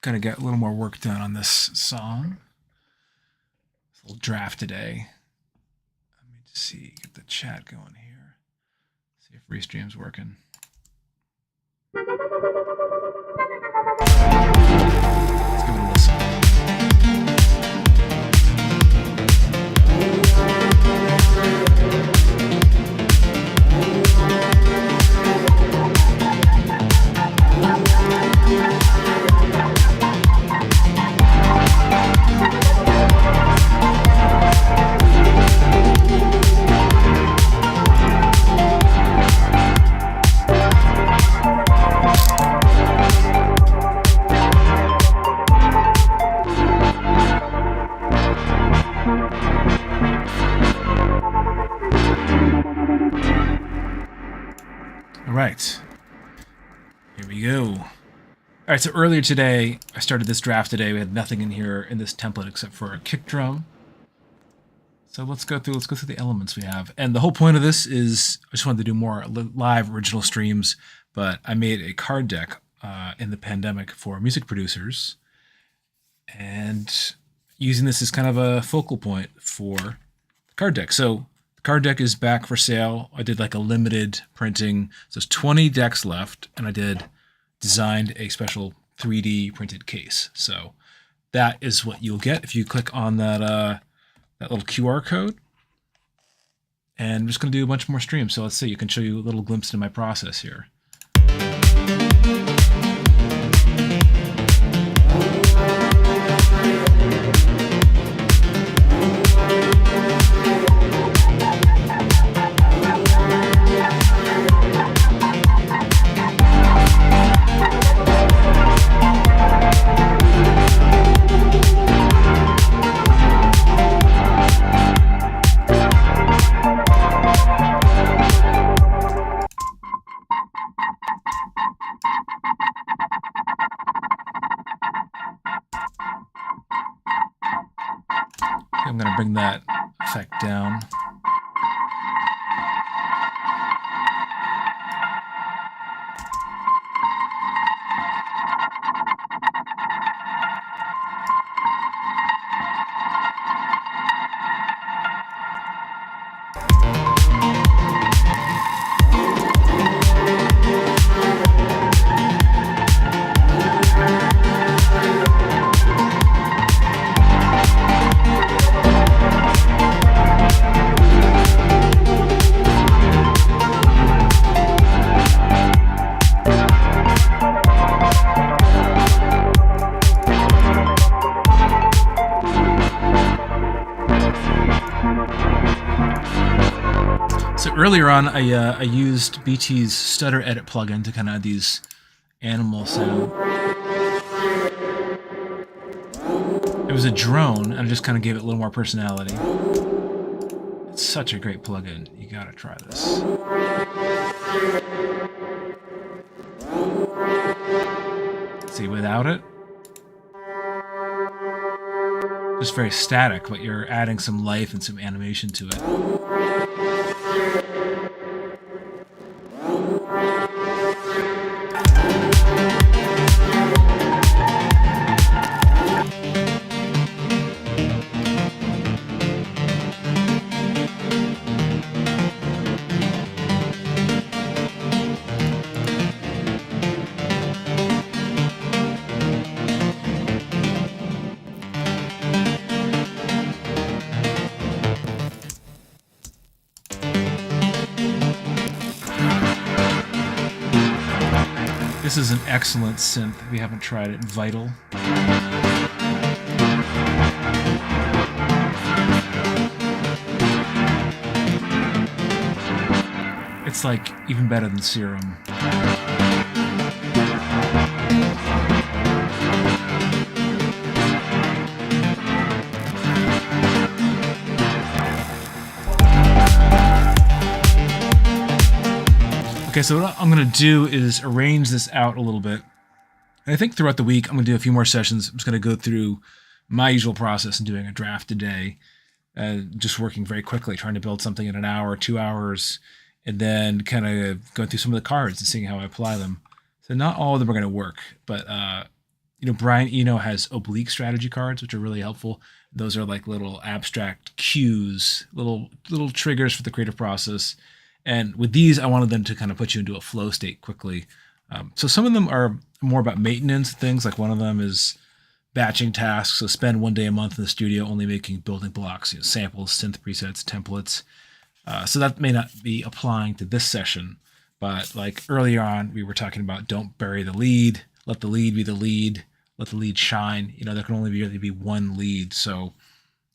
Gonna get a little more work done on this song. It's a little draft today. Let me just see, get the chat going here. See if Restream's working. Let's give it a listen. All right, here we go. All right, so earlier today, I started this draft today. We had nothing in here in this template except for a kick drum. So let's go through the elements we have. And the whole point of this is I just wanted to do more live original streams, but I made a card deck in the pandemic for music producers, and using this as kind of a focal point for the card deck. So the card deck is back for sale. I did like a limited printing. So there's 20 decks left, and I designed a special 3D printed case. So that is what you'll get if you click on that little QR code. And I'm just going to do a bunch more streams. So let's see, you can show you a little glimpse into my process here. I'm going to bring that effect down. Earlier on, I used BT's Stutter Edit plugin to kind of add these animal sound. It was a drone, and I just kind of gave it a little more personality. It's such a great plugin. You gotta try this. See, without it, just very static, but you're adding some life and some animation to it. This is an excellent synth. If you haven't tried it, Vital. It's like even better than Serum. Okay, so what I'm going to do is arrange this out a little bit. And I think throughout the week, I'm going to do a few more sessions. I'm just going to go through my usual process and doing a draft a day, just working very quickly, trying to build something in an hour, 2 hours, and then kind of going through some of the cards and seeing how I apply them. So not all of them are going to work, but Brian Eno has oblique strategy cards, which are really helpful. Those are like little abstract cues, little triggers for the creative process. And with these, I wanted them to kind of put you into a flow state quickly. So some of them are more about maintenance things. Like one of them is batching tasks. So spend 1 day a month in the studio only making building blocks, samples, synth presets, templates. So that may not be applying to this session, but like earlier on, we were talking about don't bury the lead, let the lead be the lead, let the lead shine. There can only really be one lead, so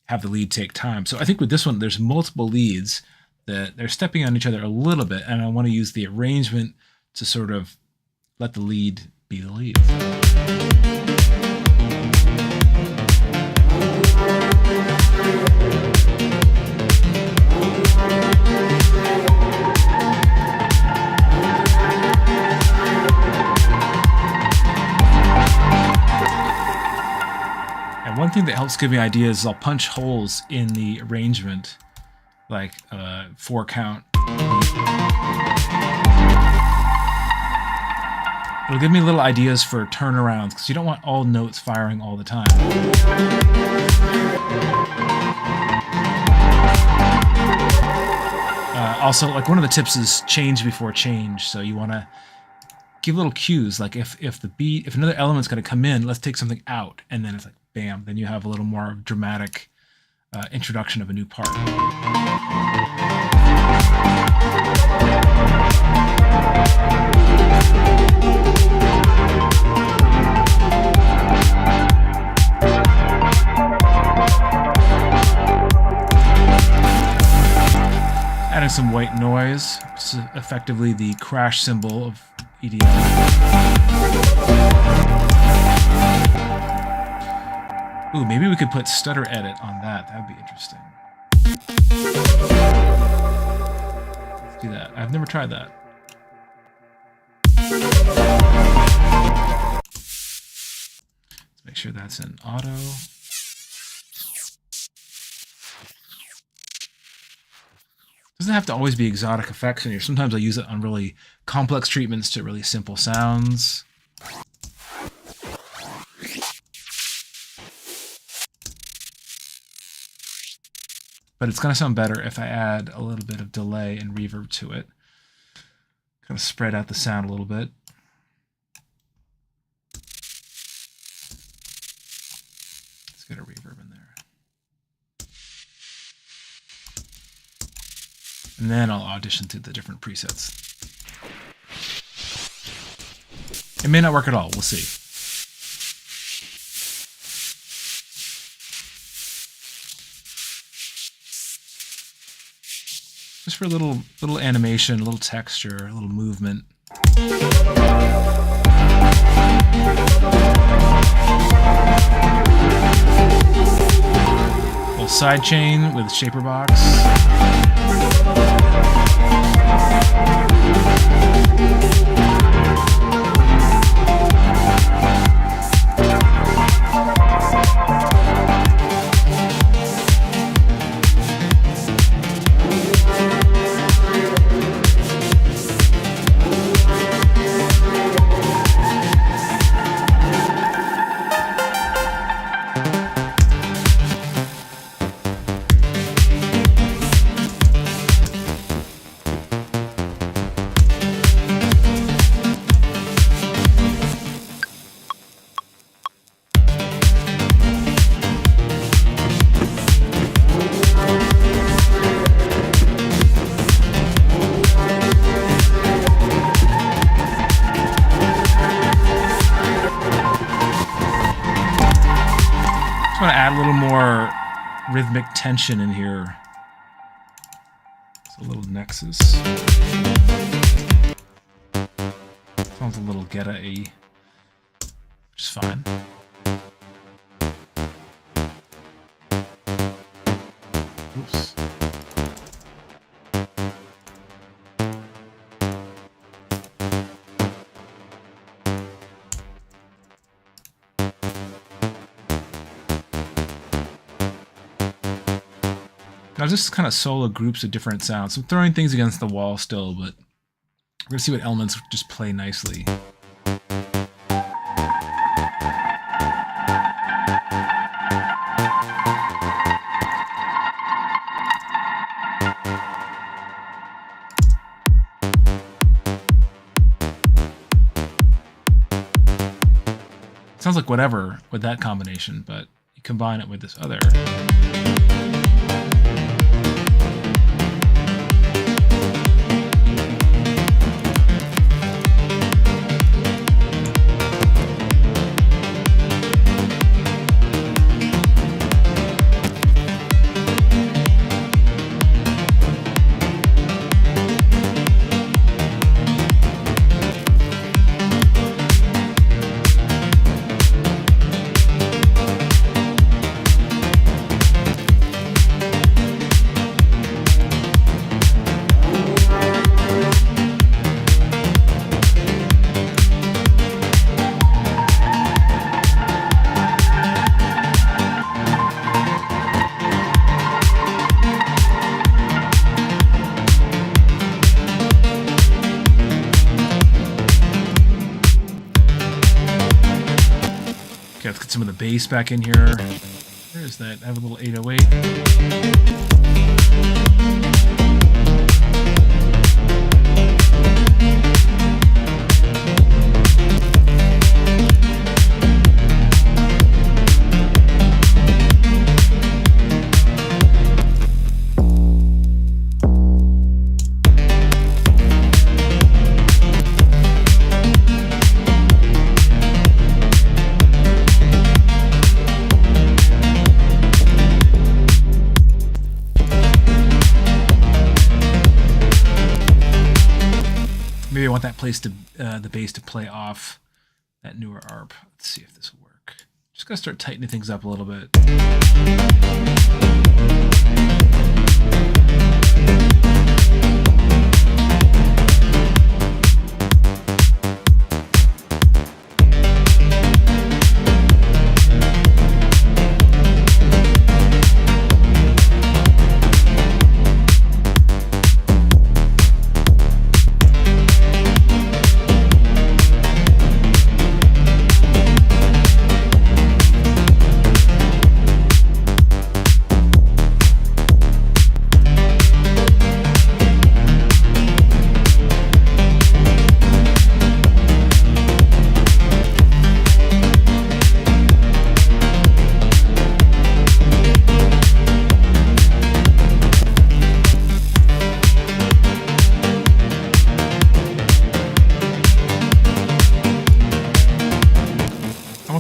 have the lead take time. So I think with this one, there's multiple leads that they're stepping on each other a little bit, and I want to use the arrangement to sort of let the lead be the lead. And one thing that helps give me ideas is I'll punch holes in the arrangement, like 4 count. It'll give me little ideas for turnarounds, because you don't want all notes firing all the time. Also, like one of the tips is change before change. So you want to give little cues, like if another element's going to come in, let's take something out, and then it's like bam, then you have a little more dramatic introduction of a new part. Adding some white noise, which is effectively the crash cymbal of EDM. Ooh, maybe we could put stutter edit on that. That would be interesting. Let's do that. I've never tried that. Let's make sure that's in auto. Doesn't have to always be exotic effects in here. Sometimes I use it on really complex treatments to really simple sounds. But it's going to sound better if I add a little bit of delay and reverb to it. Kind of spread out the sound a little bit. Let's get a reverb in there. And then I'll audition to the different presets. It may not work at all. We'll see. Just for a little animation, a little texture, a little movement. A little sidechain with Shaperbox. I want to add a little more rhythmic tension in here. It's a little Nexus. Sounds a little Guetta-y, which is fine. Oops. Now just kind of solo groups of different sounds. I'm throwing things against the wall still, but we're gonna see what elements just play nicely. Sounds like whatever with that combination, but you combine it with this other. Okay, let's get some of the bass back in here. Where is that? I have a little 808. Maybe I want that place to the bass to play off that newer ARP. Let's see if this will work. Just gotta start tightening things up a little bit.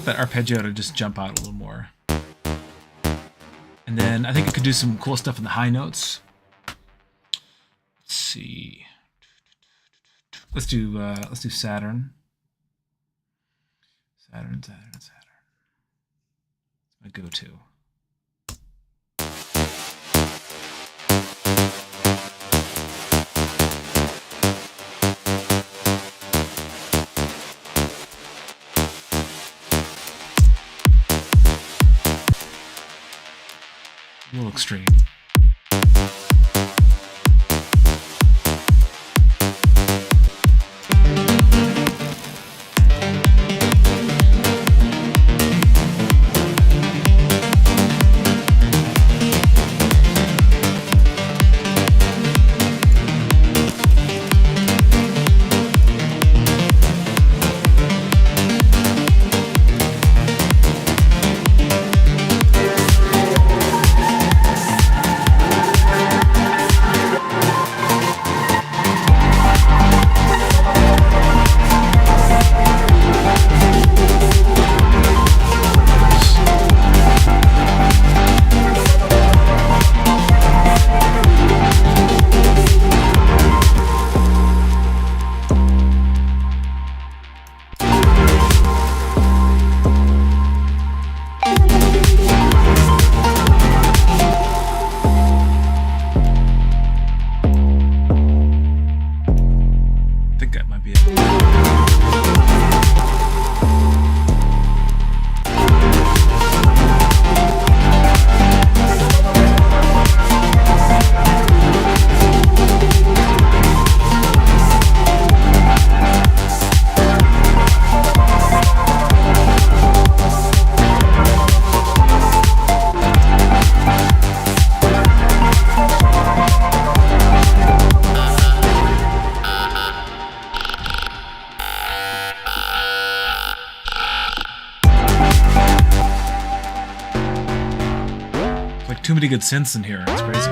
That arpeggio to just jump out a little more. And then I think I could do some cool stuff in the high notes. Let's see. Let's do Saturn. Saturn. It's my go-to. A little extreme. too many good synths in here. It's crazy.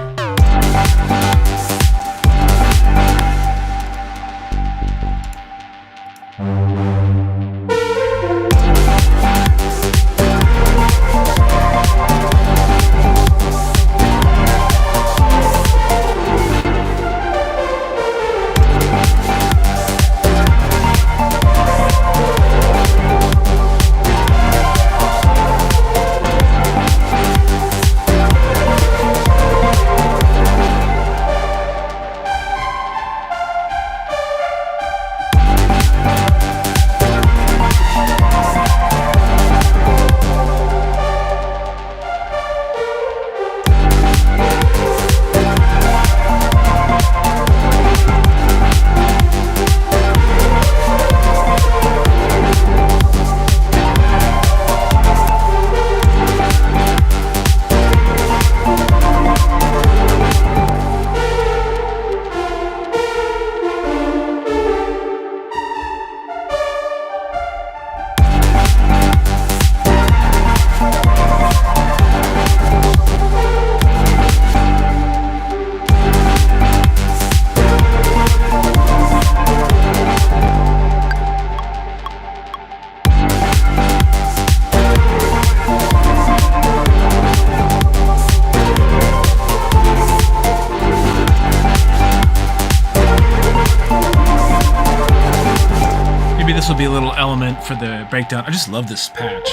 This will be a little element for the breakdown. I just love this patch.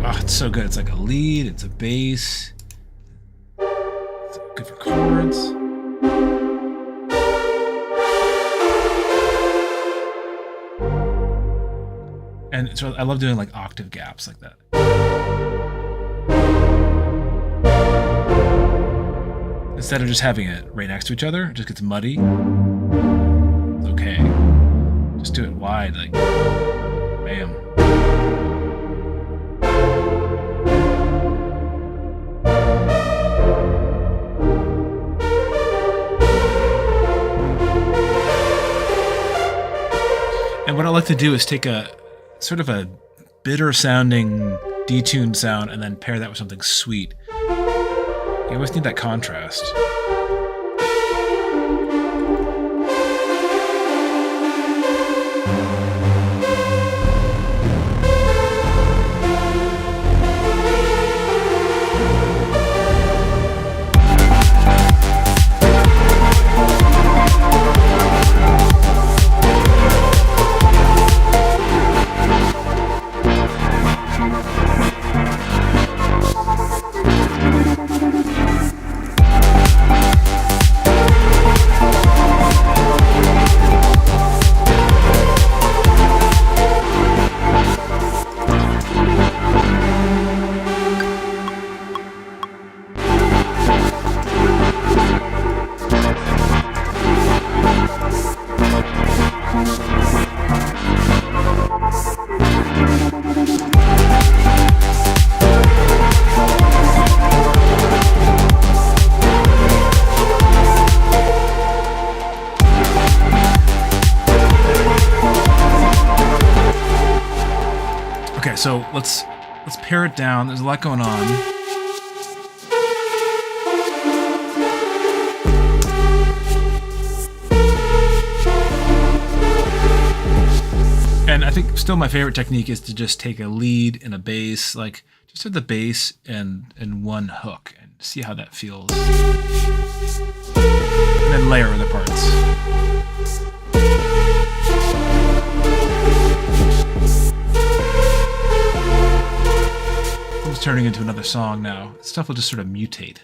Oh, it's so good. It's like a lead, it's a bass. It's good for chords. And so I love doing like octave gaps like that. Instead of just having it right next to each other, it just gets muddy. It's okay. Just do it wide, like, bam. And what I like to do is take a sort of a bitter sounding detuned sound and then pair that with something sweet. You always need that contrast. Okay, so let's pare it down. There's a lot going on. And I think still my favorite technique is to just take a lead and a bass, like just have the bass and one hook and see how that feels. And then layer other parts. It's turning into another song now. Stuff will just sort of mutate.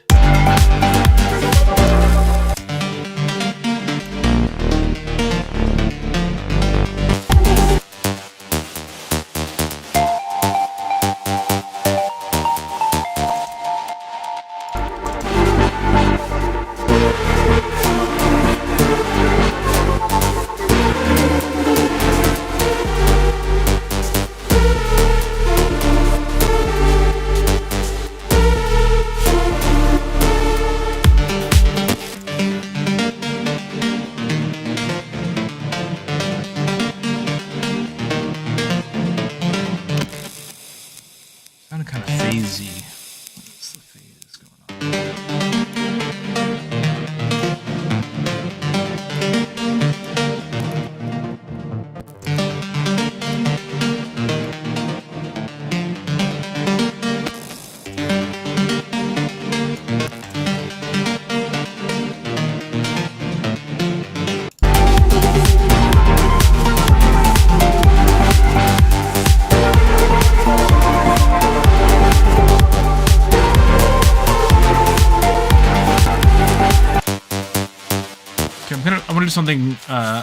something,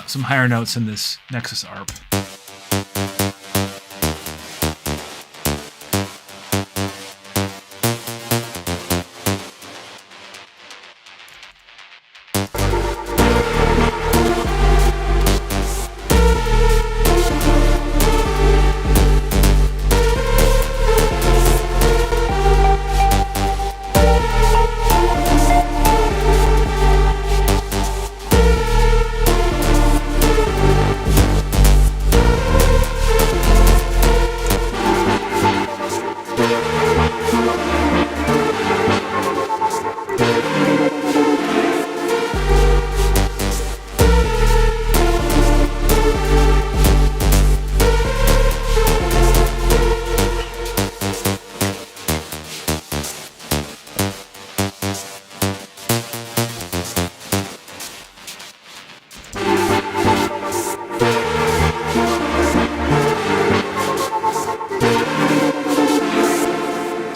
some higher notes in this Nexus ARP.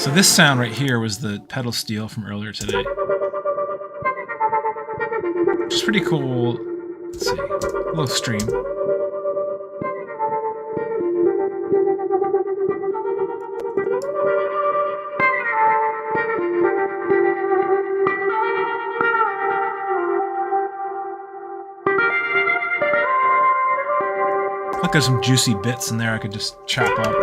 So this sound right here was the pedal steel from earlier today. Which is pretty cool. Let's see. A little stream. Look, there's some juicy bits in there I could just chop up.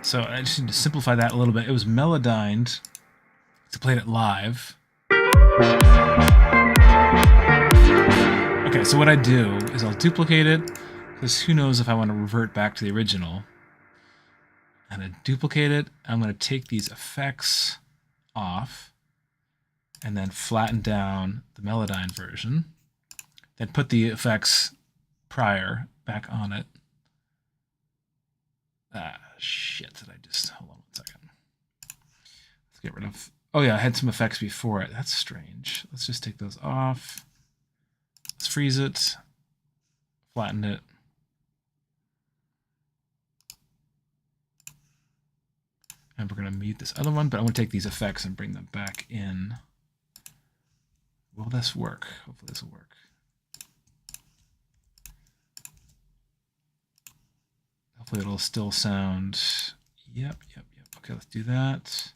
So I just need to simplify that a little bit. It was melodined to play it live. Okay, so what I do is I'll duplicate it, because who knows if I want to revert back to the original. I'm going to duplicate it. I'm going to take these effects off and then flatten down the Melodyne version. Then put the effects prior back on it. Shit, did I just... Hold on one second. Let's get rid of... Oh yeah, I had some effects before it. That's strange. Let's just take those off. Let's freeze it. Flatten it. And we're going to mute this other one, but I want to take these effects and bring them back in. Will this work? Hopefully this will work. Hopefully it'll still sound... Yep. Okay, let's do that.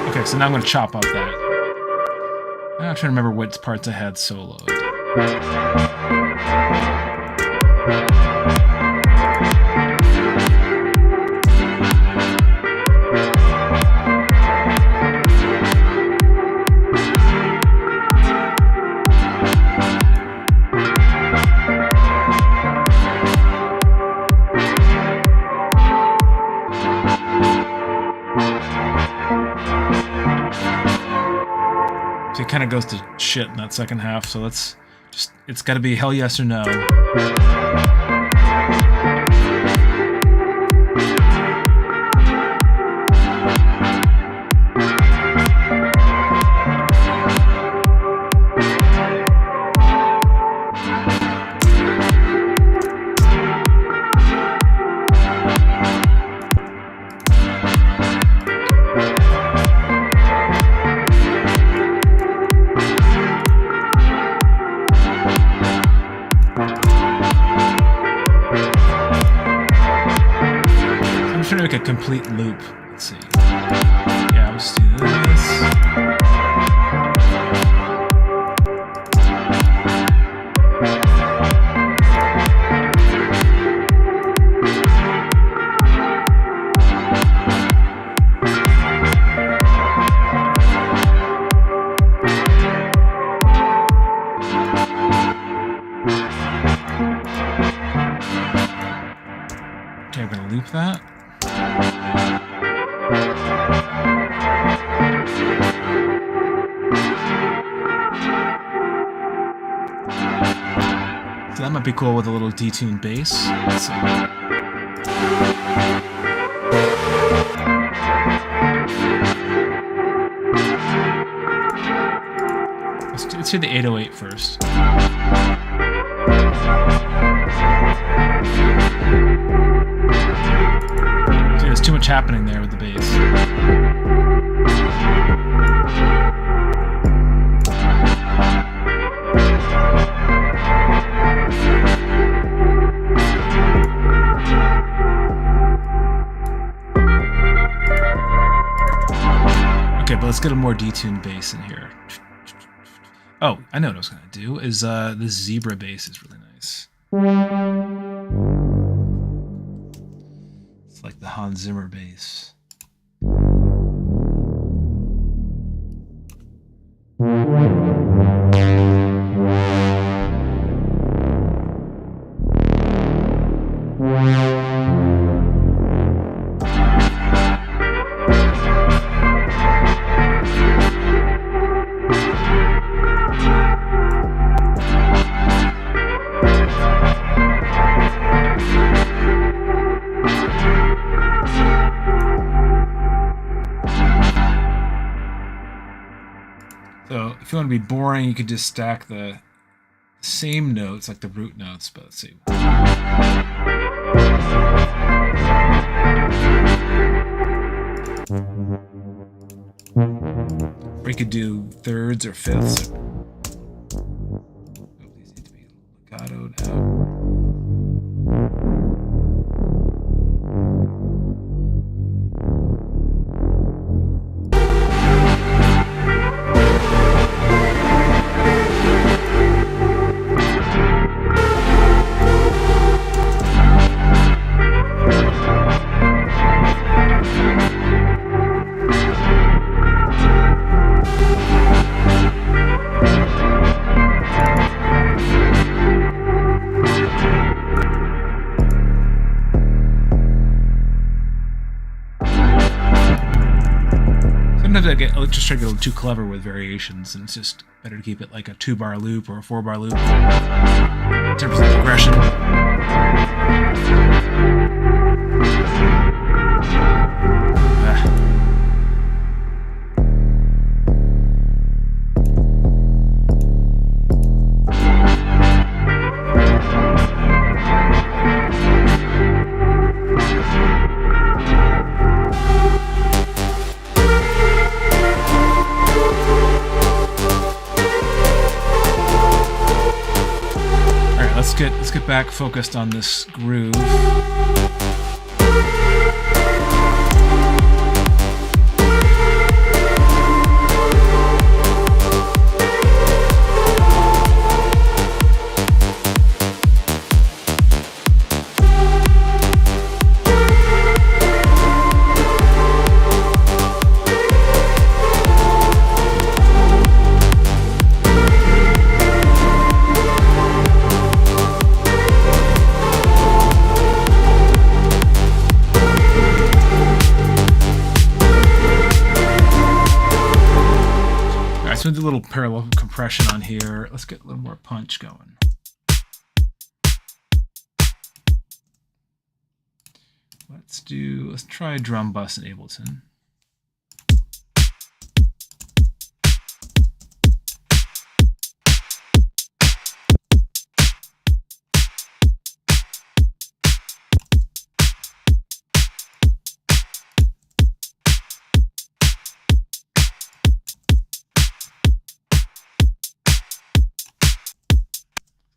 Okay, so now I'm going to chop up that. I'm trying to remember what parts I had soloed. So it kind of goes to shit in that second half, so let's just, it's got to be hell yes or no. I'm trying to make a complete loop. Let's see. Yeah, let's do this. Okay, I'm gonna loop that. So that might be cool with a little detuned bass. Let's see. Let's do the 808 first. See, there's too much happening there with the bass. Okay, but let's get a more detuned bass in here. Oh, I know what I was gonna do. Is this zebra bass is really nice. It's like the Hans Zimmer bass. So if you want to be boring, you could just stack the same notes, like the root notes, but let's see. Or you could do thirds or fifths. Oh, these need to be leggatoed out. Sometimes I just try to go too clever with variations, and it's just better to keep it like a 2-bar loop or a 4-bar loop in terms of the progression. Let's get back focused on this groove. So do a little parallel compression on here. Let's get a little more punch going. Let's try drum bus in Ableton.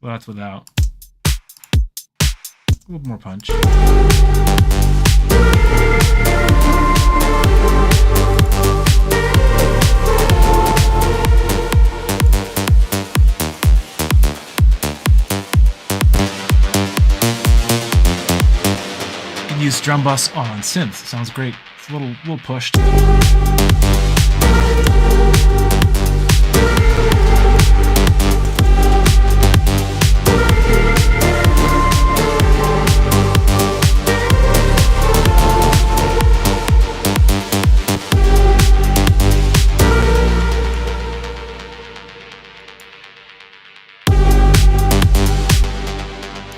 Well, that's without. A little more punch. Use drum bus on synth. Sounds great. It's a little pushed.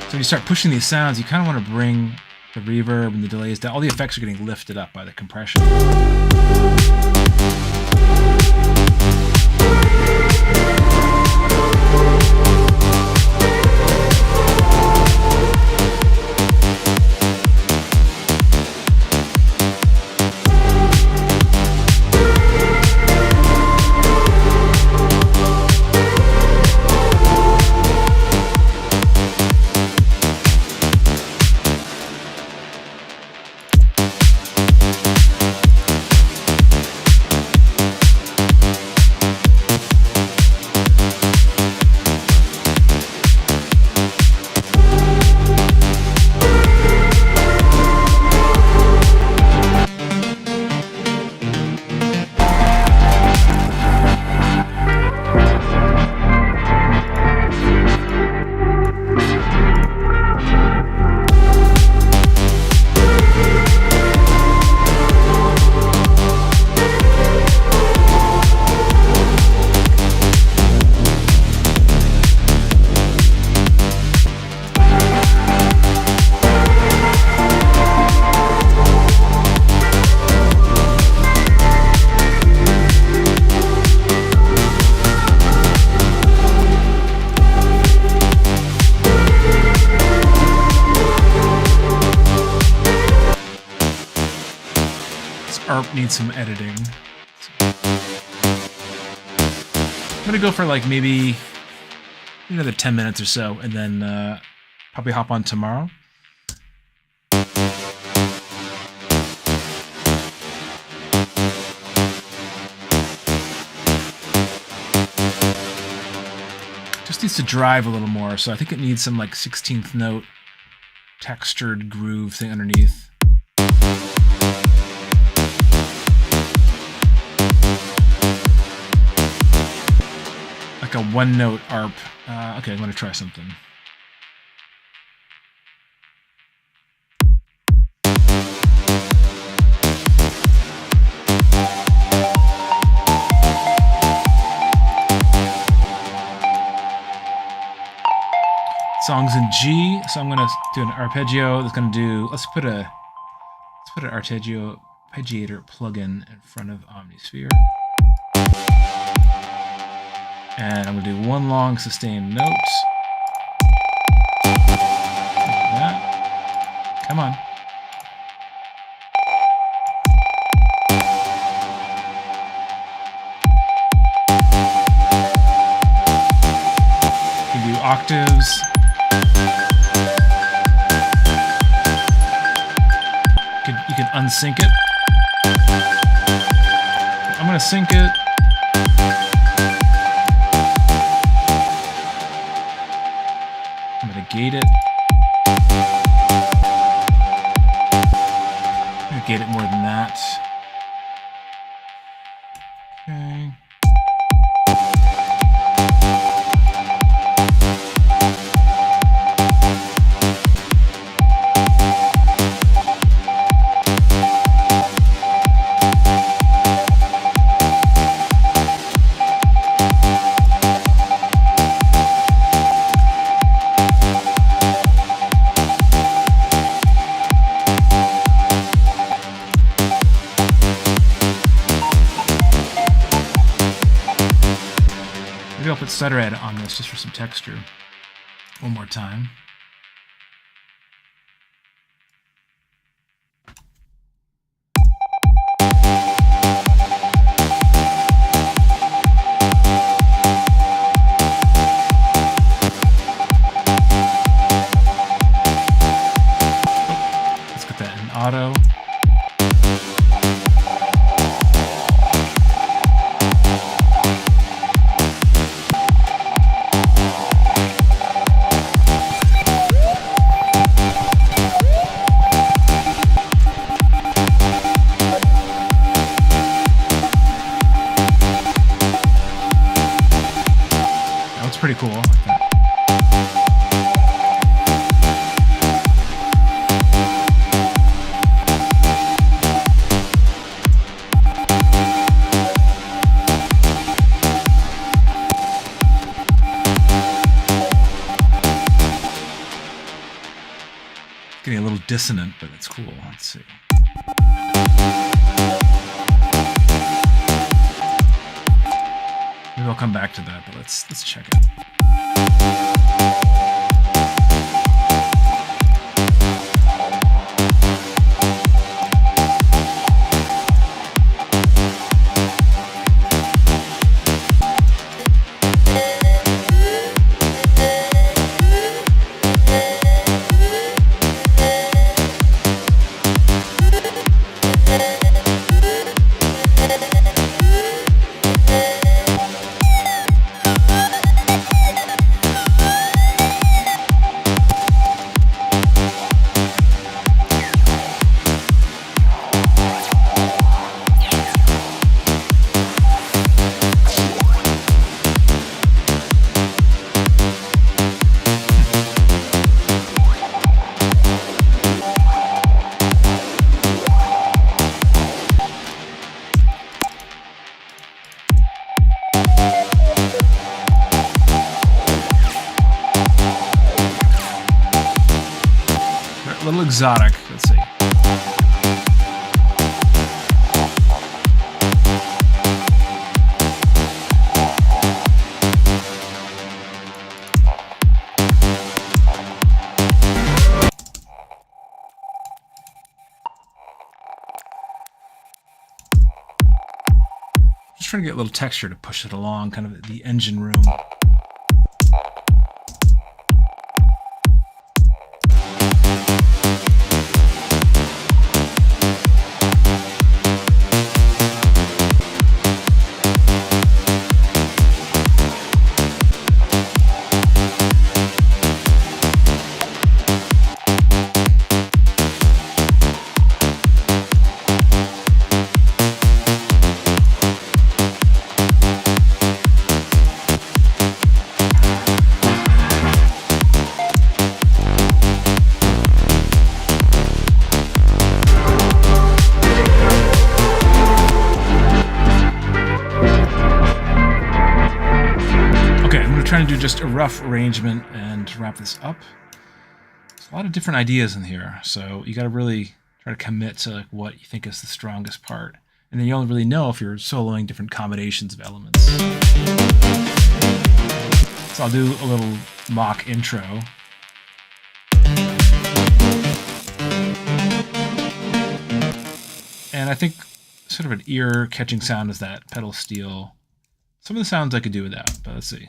So when you start pushing these sounds, you kind of want to bring the reverb and the delays down. All the effects are getting lifted up by the compression. ARP needs some editing. I'm gonna go for like maybe another 10 minutes or so, and then probably hop on tomorrow. Just needs to drive a little more, so I think it needs some like 16th note textured groove thing underneath. Like a one-note ARP. Okay, I'm going to try something. Song's in G, so I'm going to do an arpeggio. That's going to do. Let's put an arpeggiator plugin in front of Omnisphere. And I'm going to do one long sustained note. Like that. Come on. You can do octaves. You can unsync it. I'm going to sync it. Gate it. I'm gonna gate it more than that. Okay. Maybe I'll put stutter edit on this just for some texture. One more time. auto. That's pretty cool. I like that. Getting a little dissonant, but it's cool. Let's see. Maybe I'll come back to that, but let's check it. A little exotic. Let's see. Just trying to get a little texture to push it along, kind of the engine room. Trying to do just a rough arrangement and wrap this up. There's a lot of different ideas in here, so you got to really try to commit to like what you think is the strongest part, and then you only really know if you're soloing different combinations of elements. So I'll do a little mock intro. And I think sort of an ear-catching sound is that pedal steel. Some of the sounds I could do without, but let's see.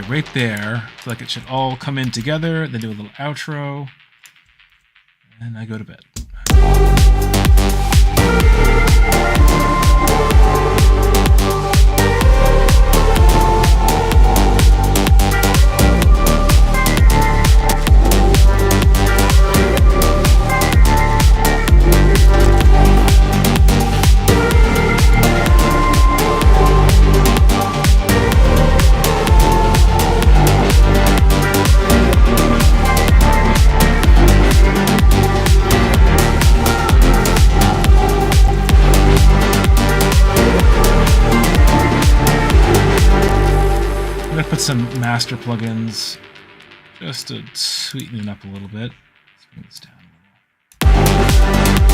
Right there, I feel like it should all come in together, then do a little outro, and I go to bed. some master plugins just to sweeten it up a little bit. Let's bring this down a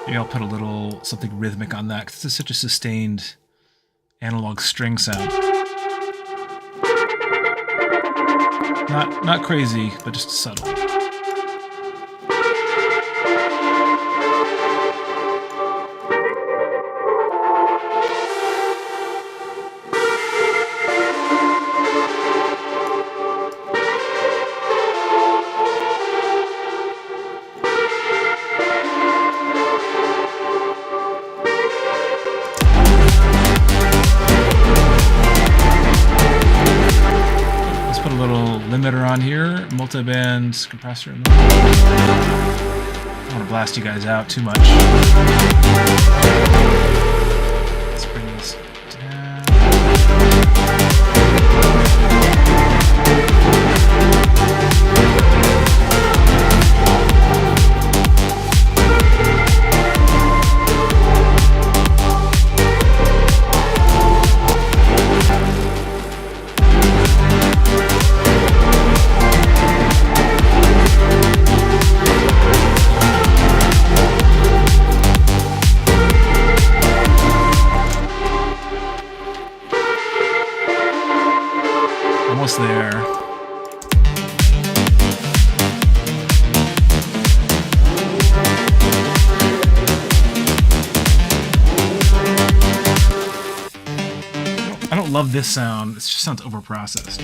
Maybe I'll put a little something rhythmic on that because it's such a sustained analog string sound. Not crazy, but just subtle. Limiter on here, multi-band compressor. I don't want to blast you guys out too much. Let's bring this down. Almost there. I don't love this sound. It just sounds overprocessed.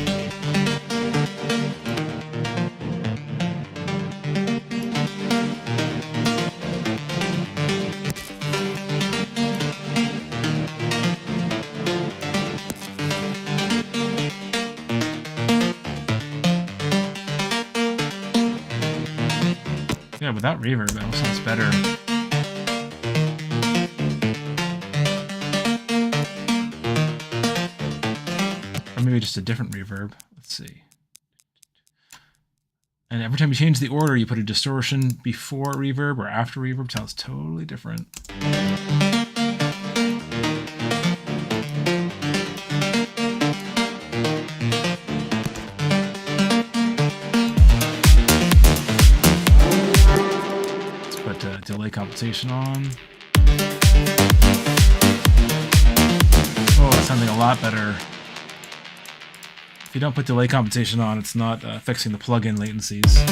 Yeah, without reverb, it almost sounds better. Or maybe just a different reverb. Let's see. And every time you change the order, you put a distortion before reverb or after reverb. It sounds totally different. Delay compensation on. Oh, it's sounding a lot better. If you don't put delay compensation on, it's not fixing the plugin latencies.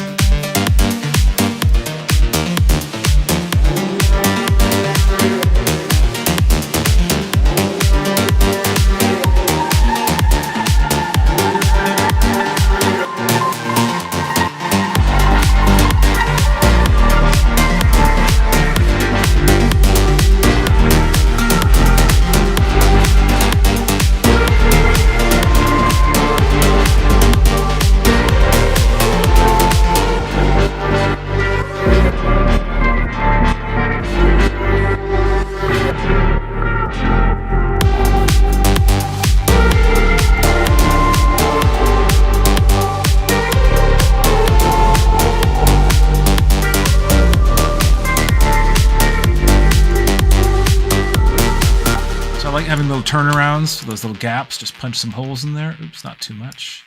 I like having little turnarounds, those little gaps, just punch some holes in there. Oops, not too much.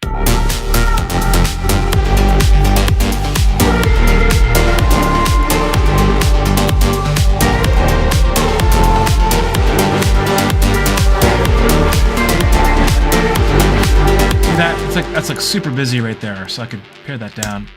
See that? That's like super busy right there, so I could pare that down.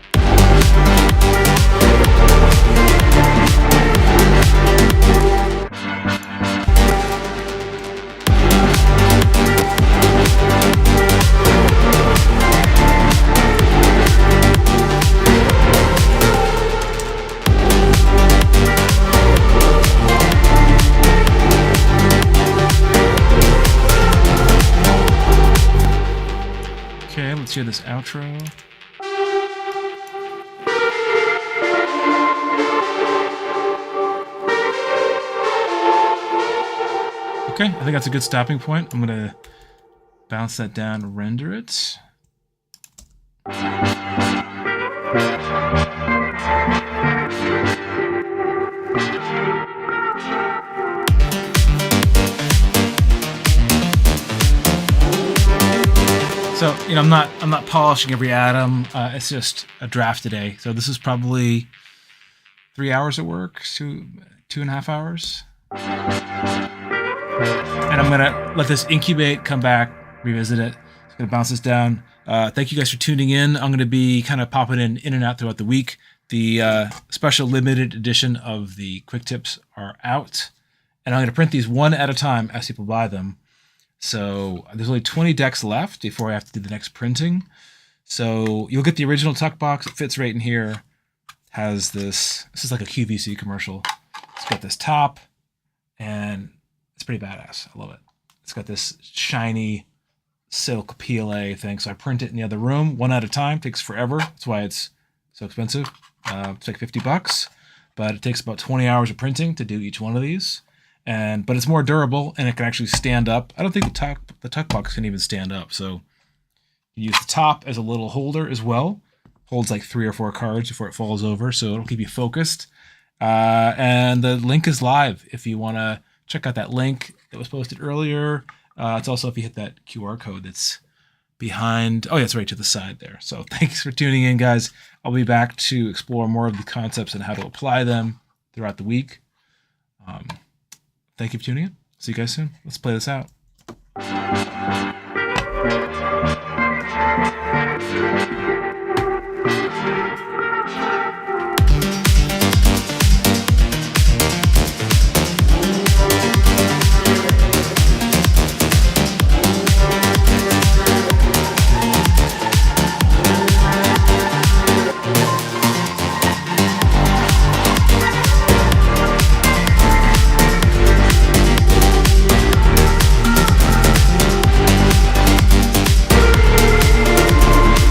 Let's hear this outro. Okay, I think that's a good stopping point. I'm going to bounce that down and render it. So, you know, I'm not polishing every atom. It's just a draft today. So this is probably 3 hours at work, 2.5 hours. And I'm gonna let this incubate, come back, revisit it. It's gonna bounce this down. Thank you guys for tuning in. I'm gonna be kind of popping in and out throughout the week. The special limited edition of the quick tips are out, and I'm gonna print these one at a time as people buy them. So there's only 20 decks left before I have to do the next printing. So you'll get the original tuck box. It fits right in here. Has this. This is like a QVC commercial. It's got this top, and it's pretty badass. I love it. It's got this shiny silk PLA thing. So I print it in the other room, one at a time. Takes forever. That's why it's so expensive. It's like $50, but it takes about 20 hours of printing to do each one of these. But it's more durable, and it can actually stand up. I don't think the tuck box can even stand up. So you use the top as a little holder as well. Holds like 3 or 4 cards before it falls over, so it'll keep you focused. And the link is live if you want to check out that link that was posted earlier. It's also if you hit that QR code that's behind. Oh, yeah, it's right to the side there. So thanks for tuning in, guys. I'll be back to explore more of the concepts and how to apply them throughout the week. Thank you for tuning in. See you guys soon. Let's play this out.